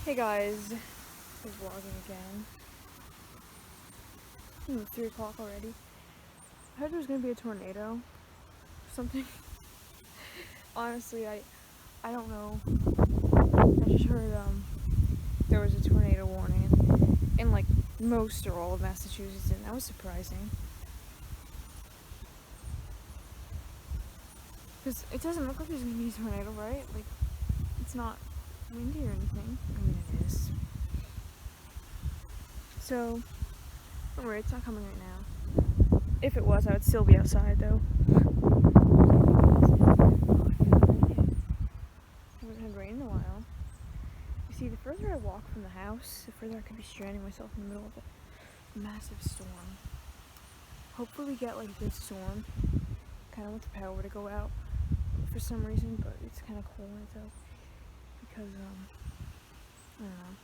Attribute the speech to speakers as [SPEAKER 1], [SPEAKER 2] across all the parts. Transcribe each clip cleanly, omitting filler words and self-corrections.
[SPEAKER 1] Hey guys, I'm vlogging again. It's 3 o'clock already. I heard there was gonna be a tornado or something. Honestly, I don't know. I just heard there was a tornado warning in like most or all of Massachusetts, and that was surprising. Because it doesn't look like there's gonna be a tornado, right? Like, it's not windy or anything. I mean, it is. So, don't worry, it's not coming right now. If it was, I would still be outside though. I haven't had rain in a while. You see, the further I walk from the house, the further I could be stranding myself in the middle of a massive storm. Hopefully we get like a good storm. Kind of want the power to go out for some reason, but it's kind of cold when it's out because I don't know.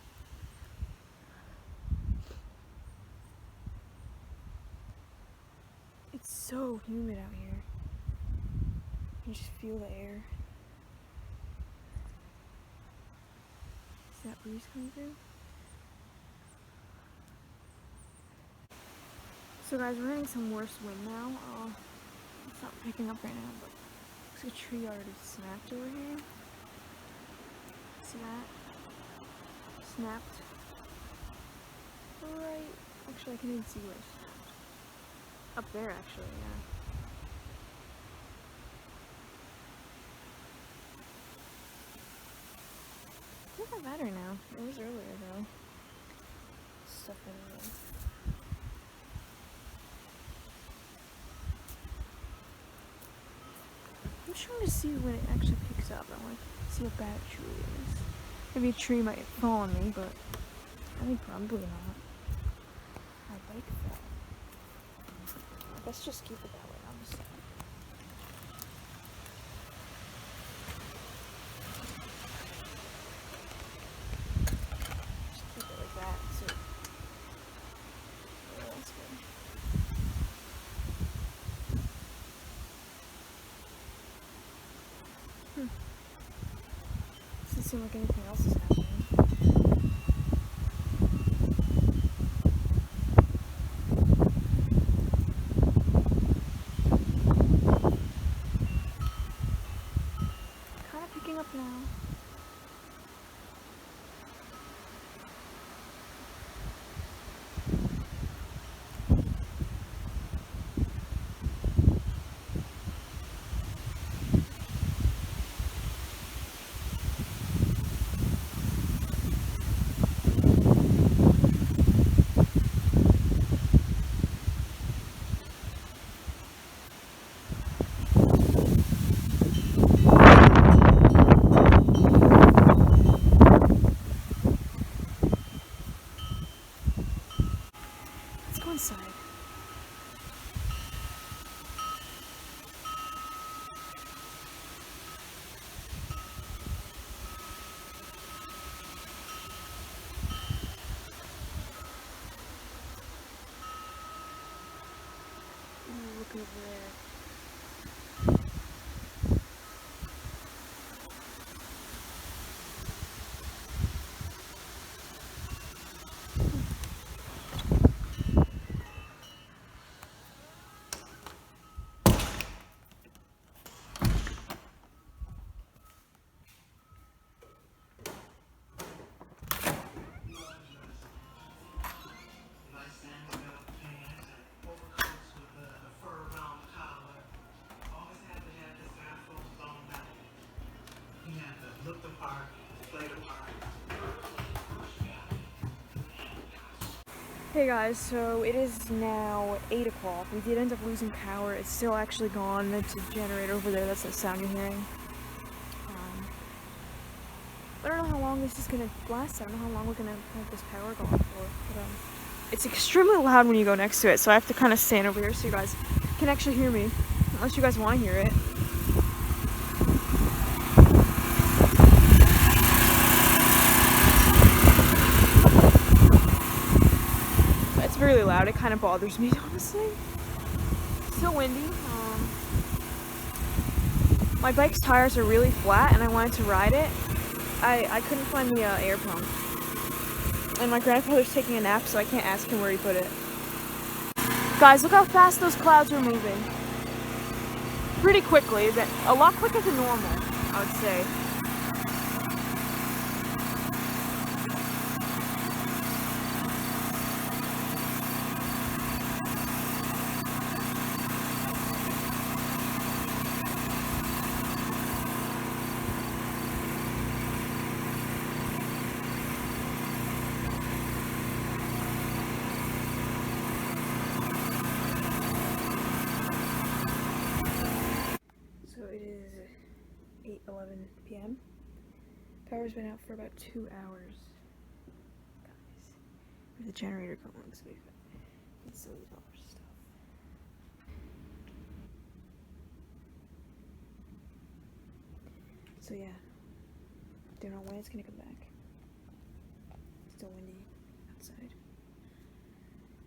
[SPEAKER 1] It's so humid out here. You just feel the air. Is that breeze coming through? So guys, we're getting some worse wind now. It's not picking up right now, but looks like a tree already snapped over here. See that? Snapped. Right. Actually, I can even see where it snapped. Up there, actually, yeah. It's not that bad right now. It was earlier, though. Stuff everywhere. I'm trying to see when it actually picks up. I want to see how bad a tree is. Maybe a tree might fall on me, but I think probably not. My bike fell. Let's just keep it that way, honestly. Just keep it like that, so. Yeah, that's good. Doesn't seem like anything else is happening. Kind of picking up now. Inside. Ooh, look over there.
[SPEAKER 2] Look the part, play the part.
[SPEAKER 1] Hey guys, so it is now 8 o'clock. We did end up losing power. It's still actually gone. It's a generator over there. That's the sound you're hearing. I don't know how long this is gonna last. I don't know how long we're gonna have this power going for. But it's extremely loud when you go next to it, so I have to kind of stand over here so you guys can actually hear me. Unless you guys want to hear it. It's really loud. It kind of bothers me, honestly. Still windy. My bike's tires are really flat, and I wanted to ride it. I couldn't find the air pump. And my grandfather's taking a nap, so I can't ask him where he put it. Guys, look how fast those clouds are moving. Pretty quickly, but a lot quicker than normal, I would say. So it is 8:11 p.m. Power's been out for about 2 hours. Guys, where's the generator going? So we've got $8 stuff. So yeah, don't know when it's gonna come back.